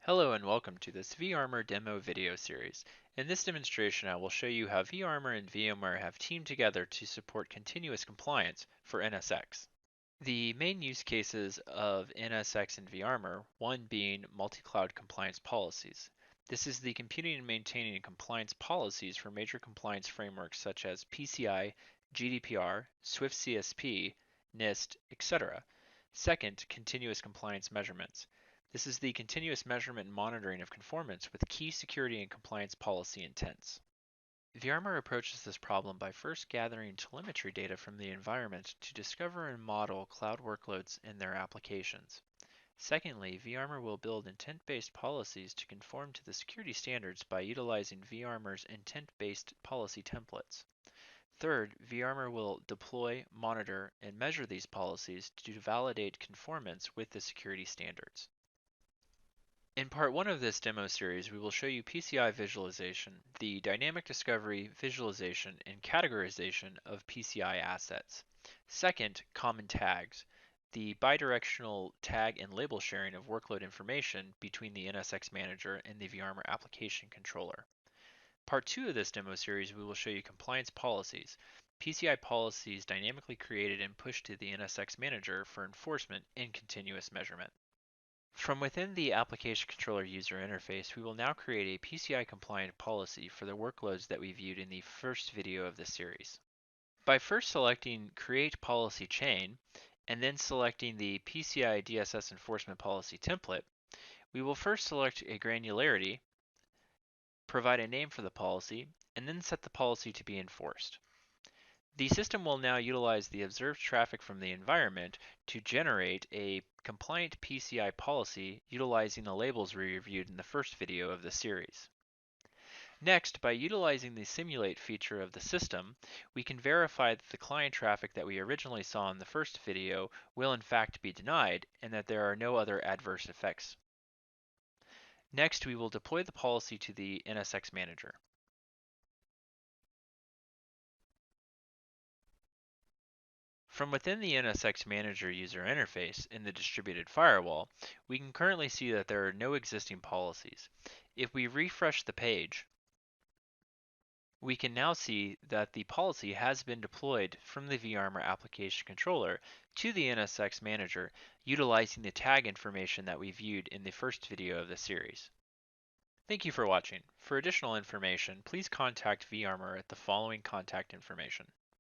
Hello and welcome to this vArmour demo video series. In this demonstration, I will show you how vArmour and VMware have teamed together to support continuous compliance for NSX. The main use cases of NSX and vArmour, one being multi-cloud compliance policies. This is the computing and maintaining compliance policies for major compliance frameworks such as PCI, GDPR, Swift CSP, NIST, etc. Second, continuous compliance measurements. This is the continuous measurement and monitoring of conformance with key security and compliance policy intents. vArmour approaches this problem by first gathering telemetry data from the environment to discover and model cloud workloads and their applications. Secondly, vArmour will build intent-based policies to conform to the security standards by utilizing vArmour's intent-based policy templates. Third, vArmour will deploy, monitor, and measure these policies to validate conformance with the security standards. In part 1 of this demo series, we will show you PCI visualization, the dynamic discovery, visualization, and categorization of PCI assets. Second, common tags, the bidirectional tag and label sharing of workload information between the NSX manager and the vArmour application controller. Part 2 of this demo series, we will show you compliance policies, PCI policies dynamically created and pushed to the NSX manager for enforcement and continuous measurement. From within the application controller user interface, we will now create a PCI compliant policy for the workloads that we viewed in the first video of this series. By first selecting Create Policy Chain, and then selecting the PCI DSS Enforcement Policy template, we will first select a granularity, provide a name for the policy, and then set the policy to be enforced. The system will now utilize the observed traffic from the environment to generate a compliant PCI policy utilizing the labels we reviewed in the first video of the series. Next, by utilizing the simulate feature of the system, we can verify that the client traffic that we originally saw in the first video will in fact be denied and that there are no other adverse effects. Next, we will deploy the policy to the NSX manager. From within the NSX Manager user interface in the distributed firewall, we can currently see that there are no existing policies. If we refresh the page, we can now see that the policy has been deployed from the vArmour application controller to the NSX Manager utilizing the tag information that we viewed in the first video of the series. Thank you for watching. For additional information, please contact vArmour at the following contact information.